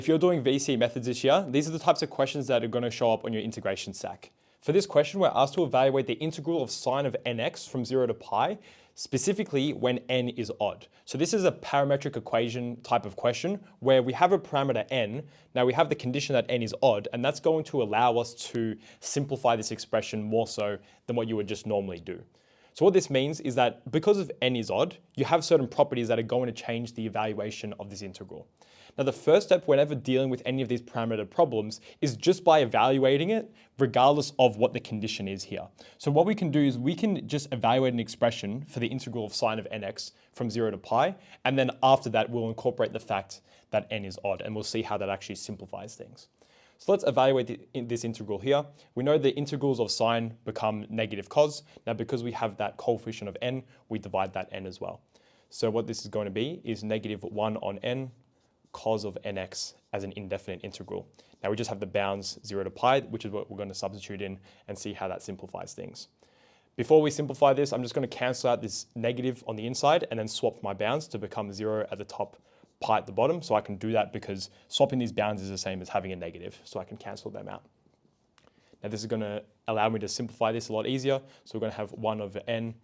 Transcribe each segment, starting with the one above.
If you're doing VC methods this year, these are the types of questions that are going to show up on your integration stack. For this question, we're asked to evaluate the integral of sine of nx from 0 to pi, specifically when n is odd. So this is a parametric equation type of question where we have a parameter n. Now we have the condition that n is odd, and that's going to allow us to simplify this expression more so than what you would just normally do. So what this means is that because of n is odd, you have certain properties that are going to change the evaluation of this integral. Now the first step whenever dealing with any of these parameter problems is just by evaluating it regardless of what the condition is here. So what we can do is we can just evaluate an expression for the integral of sine of nx from 0 to pi, and then after that we'll incorporate the fact that n is odd, and we'll see how that actually simplifies things. So let's evaluate this integral here. We know the integrals of sine become negative cos. Now because we have that coefficient of n, we divide that n as well. So what this is going to be is negative 1 on n cos of nx as an indefinite integral. Now we just have the bounds 0 to pi, which is what we're going to substitute in and see how that simplifies things. Before we simplify this, I'm just going to cancel out this negative on the inside and then swap my bounds to become 0 at the top, pi at the bottom. So I can do that because swapping these bounds is the same as having a negative, so I can cancel them out. Now this is going to allow me to simplify this a lot easier. So we're going to have 1 over n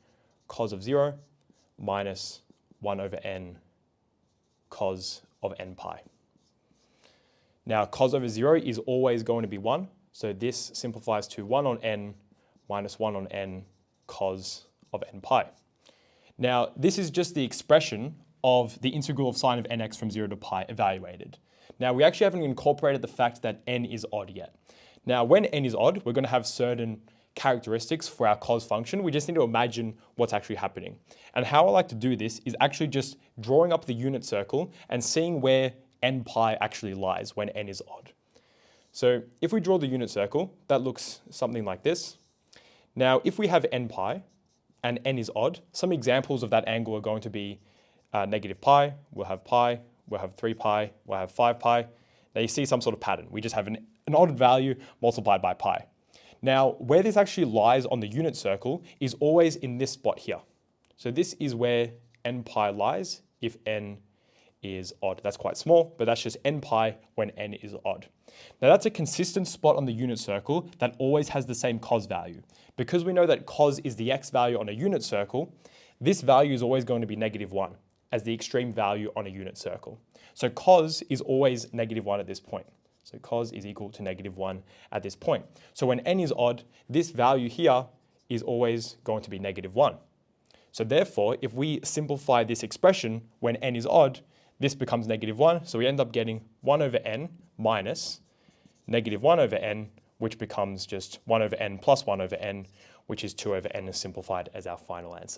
cos of 0 minus 1 over n cos of n pi. Now cos over 0 is always going to be 1, so this simplifies to 1 on n minus 1 on n cos of n pi. Now this is just the expression of the integral of sine of nx from 0 to pi evaluated. Now we actually haven't incorporated the fact that n is odd yet. Now when n is odd, we're going to have certain characteristics for our cos function. We just need to imagine what's actually happening. And how I like to do this is actually just drawing up the unit circle and seeing where n pi actually lies when n is odd. So if we draw the unit circle, that looks something like this. Now if we have n pi and n is odd, some examples of that angle are going to be negative pi, we'll have 3 pi, we'll have 5 pi. Now you see some sort of pattern. We just have an odd value multiplied by pi. Now, where this actually lies on the unit circle is always in this spot here. So this is where n pi lies if n is odd. That's quite small, but that's just n pi when n is odd. Now that's a consistent spot on the unit circle that always has the same cos value. Because we know that cos is the x value on a unit circle, this value is always going to be negative 1 as the extreme value on a unit circle. So cos is always negative 1 at this point. So cos is equal to negative 1 at this point. So when n is odd, this value here is always going to be negative 1. So therefore, if we simplify this expression when n is odd, this becomes negative 1. So we end up getting 1 over n minus negative 1 over n, which becomes just 1 over n plus 1 over n, which is 2 over n simplified as our final answer.